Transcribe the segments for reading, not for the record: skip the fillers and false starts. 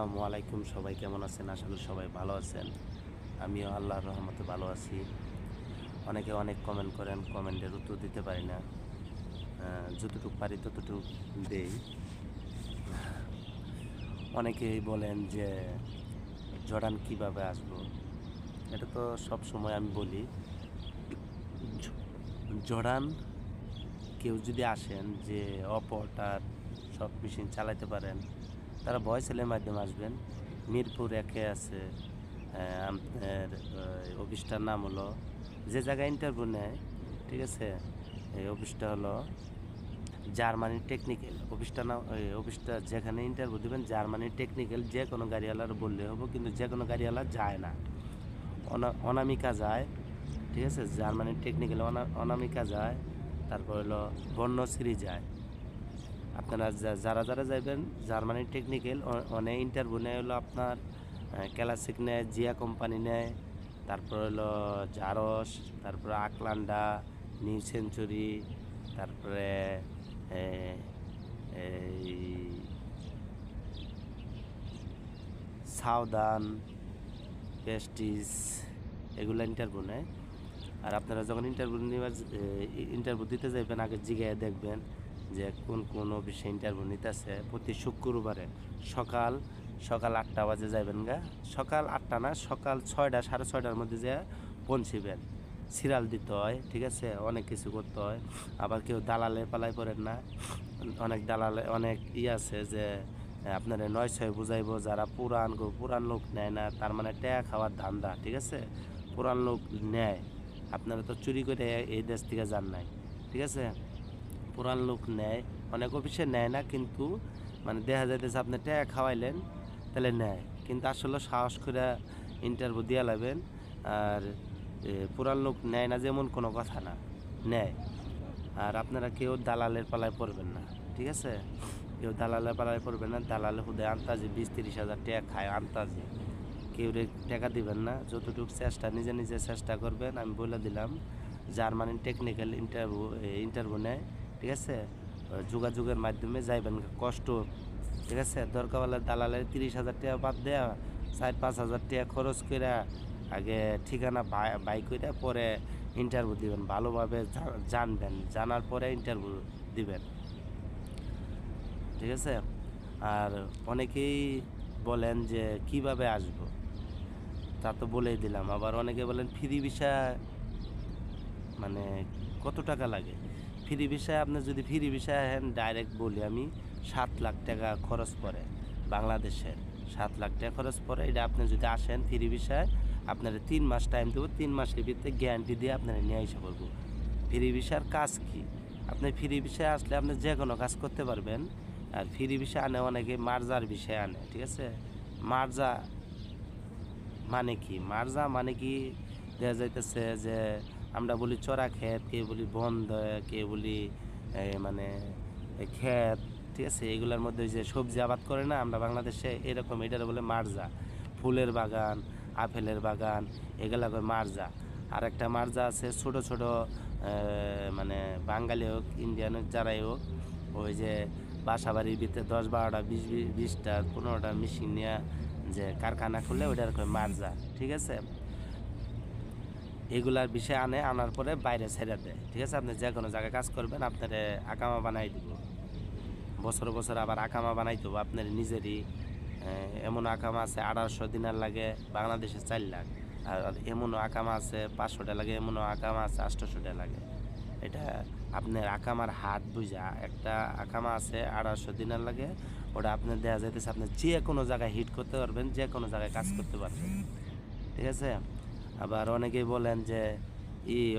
আসসালামু আলাইকুম। সবাই কেমন আছেন? আশা করি সবাই ভালো আছেন। আমিও আল্লাহর রহমতে ভালো আছি। অনেকে অনেক কমেন্ট করেন, কমেন্টের উত্তর দিতে পারি না। যতটুকু পারি ততটুকু দেই। অনেকেই বলেন যে জর্ডান কিভাবে আসবো। এটা তো সব সময় আমি বলি, জর্ডান কেউ যদি আসেন যে অপারেটর সব মেশিন চালাতে পারেন, তারা ভয়েস সেলের মাধ্যমে আসবেন। মিরপুর একে আছে আপনার অফিসটার নাম হলো, যে জায়গায় ইন্টারভিউ নেয়, ঠিক আছে, এই অফিসটা হলো জার্মানি টেকনিক্যাল। অফিসটা নাম, অফিসটা যেখানে ইন্টারভিউ দেবেন জার্মানি টেকনিক্যাল। যে কোনো গাড়িওয়ালার বললে হবো, কিন্তু যে কোনো গাড়িওয়ালা যায় না, অনামিকা যায়, ঠিক আছে। জার্মানি টেকনিক্যাল অনামিকা যায়, তারপর হলো বর্ণশ্রী যায়। আপনারা যারা যারা যাবেন জার্মানি টেকনিক্যাল, অনেক ইন্টারভিউ নেয় হলো আপনার ক্লাসিক নেয়, জিয়া কোম্পানি নেয়, তারপর হলো জারস, তারপরে আকলান্ডা, নিউ সেঞ্চুরি, তারপরে এই সাউদার্ন, পেস্টিস, এগুলো ইন্টারভিউ নেয়। আর আপনারা যখন ইন্টারভিউ দিতে যাবেন, আগে জিগায় দেখবেন যে কোন কোন অফিসে ইন্টারভিউ নিতেছে। প্রতি শুক্রবারে সকাল সকাল 8টা বাজে যাবেন গা। সকাল 8টা না, সকাল 6টা, 6:30টার মধ্যে যে পৌঁছিবেন। সিরিয়াল দিতে হয়, ঠিক আছে, অনেক কিছু করতে হয়। আবার কেউ দালালে পালাই পড়েন না। অনেক দালালে অনেক আছে যে আপনারা 9-6 বুঝাইব, যারা পুরান লোক নেয় না, তার মানে ট্যাগ খাওয়ার ধান্দা, ঠিক আছে। পুরান লোক নেয়, আপনারা তো চুরি করে এই দেশ থেকে যান নাই, ঠিক আছে। পুরান লোক নেয়, অনেক অফিসে নেয় না, কিন্তু মানে দেখা যাইতেছে আপনি ট্যাগ খাওয়াইলেন তাহলে নেয়, কিন্তু আসলে সাহস করে ইন্টারভিউ দিয়ে লাগবেন। আর পুরান লোক নেয় না যেমন কোনো কথা না, নেয়। আর আপনারা কেউ দালালের পালায় পড়বেন না, ঠিক আছে। কেউ দালালের পালায় পড়বেন না। দালালে হুদে আন্তাজি 20-30 হাজার টাকা খায়, আন্তাজি। কেউ টাকা দিবেন না। যতটুকু চেষ্টা নিজে নিজে চেষ্টা করবেন। আমি বলে দিলাম, জার্মানি টেকনিক্যাল ইন্টারভিউ নেয়, ঠিক আছে। যোগাযোগের মাধ্যমে যাইবেন, কষ্ট, ঠিক আছে। দরকার হলে দালালের 30 হাজার টাকা বাদ দেয়া 4-5 হাজার টাকা খরচ করে আগে ঠিকানা বাই করে পরে ইন্টারভিউ দিবেন। ভালোভাবে জানবেন, জানার পরে ইন্টারভিউ দিবেন, ঠিক আছে। আর অনেকেই বলেন যে কিভাবে আসবো, তা তো বলেই দিলাম। আবার অনেকে বলেন ফ্রি ভিসা মানে কত টাকা লাগে। ফ্রি ভিসায় আপনি যদি ফ্রি ভিসায় হেন, ডাইরেক্ট বলি আমি, 7 লাখ টাকা খরচ পড়ে বাংলাদেশের। 7 লাখ টাকা খরচ পড়ে। এটা আপনি যদি আসেন ফ্রি ভিসায়, আপনারা 3 মাস টাইম দেবো। 3 মাসের ভিতরে গ্যারান্টি দিয়ে আপনারা নিয়ে এসে পড়বো। ফ্রি ভিসার কাজ কি? আপনি ফ্রি ভিসায় আসলে আপনি যে কোনো কাজ করতে পারবেন। আর ফ্রি ভিসা আনে অনেকে মার্জার বিষয় আনে, ঠিক আছে। মার্জা মানে কি? মার্জা মানে কি, দেখা যাইতেছে যে আমরা বলি চড়া ক্ষেত, কেউ বলি বন্ধ, কেউ বলি মানে ক্ষেত, ঠিক আছে। এগুলোর মধ্যে যে সবজি আবাদ করে না আমরা বাংলাদেশে, এরকম এটার বলে মার্জা। ফুলের বাগান, আপেলের বাগান, এগুলা করে মার্জা। আর একটা মার্জা আছে ছোট ছোট, মানে বাঙালি হোক, ইন্ডিয়ান হোক, যারাই হোক, ওই যে বাসা বাড়ির ভিতরে 10-12টা 20-20টা 15টা মেশিন নিয়ে যে কারখানা খুললে ওইটার মার্জা, ঠিক আছে। এগুলার বিষয় আনার পরে বাইরে ছেড়ে দেয়, ঠিক আছে। আপনি যে কোনো জায়গায় কাজ করবেন, আপনার আকামা বানাই দিব। বছর বছর আবার আকামা বানাই দেবো আপনার নিজেরই। এমন আকামা আছে 1800 দিনার লাগে, বাংলাদেশে 4 লাখ। আর এমনও আকামা আছে 500 টাকা লাগে, এমনও আকামা আছে 800 টাকা লাগে। এটা আপনার আকামার হাত বুঝা। একটা আকামা আছে 1800 দিনার লাগে, ওটা আপনার দেওয়া যাইতেছে, আপনি যে কোনো জায়গায় হিট করতে পারবেন, যে কোনো জায়গায় কাজ করতে পারবেন, ঠিক আছে। আবার অনেকেই বলেন যে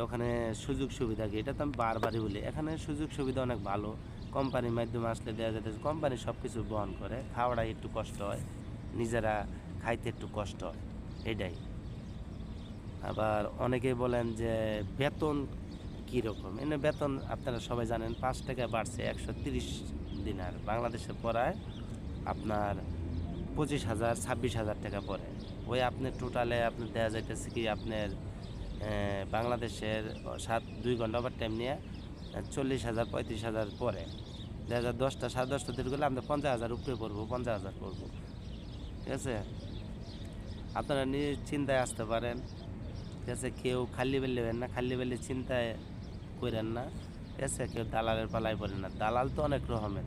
ওখানে সুযোগ সুবিধা কি, এটা তো আমি বারবারই বলি, এখানে সুযোগ সুবিধা অনেক ভালো। কোম্পানির মাধ্যমে আসলে দেওয়া যাইতেছে, কোম্পানি সব কিছু বহন করে। খাওয়াটা একটু কষ্ট হয়, নিজেরা খাইতে একটু কষ্ট হয়, এটাই। আবার অনেকেই বলেন যে বেতন কীরকম। এনে বেতন আপনারা সবাই জানেন, 5 টাকা বাড়ছে, 130 দিনার বাংলাদেশে পড়ায় আপনার 25,000 26,000 টাকা পড়ে। ওই আপনার টোটালে আপনার দেওয়া যাইতেছে কি, আপনার বাংলাদেশের 2 ঘন্টা ওভার টাইম নিয়ে 40,000 35,000 পড়ে। 10টা 10টা 10:30 দিন গেলে আমরা 50,000 উপরে পড়বো, 50,000 পড়বো, ঠিক ঠিক আছে? আপনারা নিজ চিন্তায় আসতে পারেন, ঠিক আছে? কেউ খালি বেলে না, খালি বেলে চিন্তায় করেন না, ঠিক আছে? কেউ দালালের পালায় পড়েন না। দালাল তো অনেক রকমের।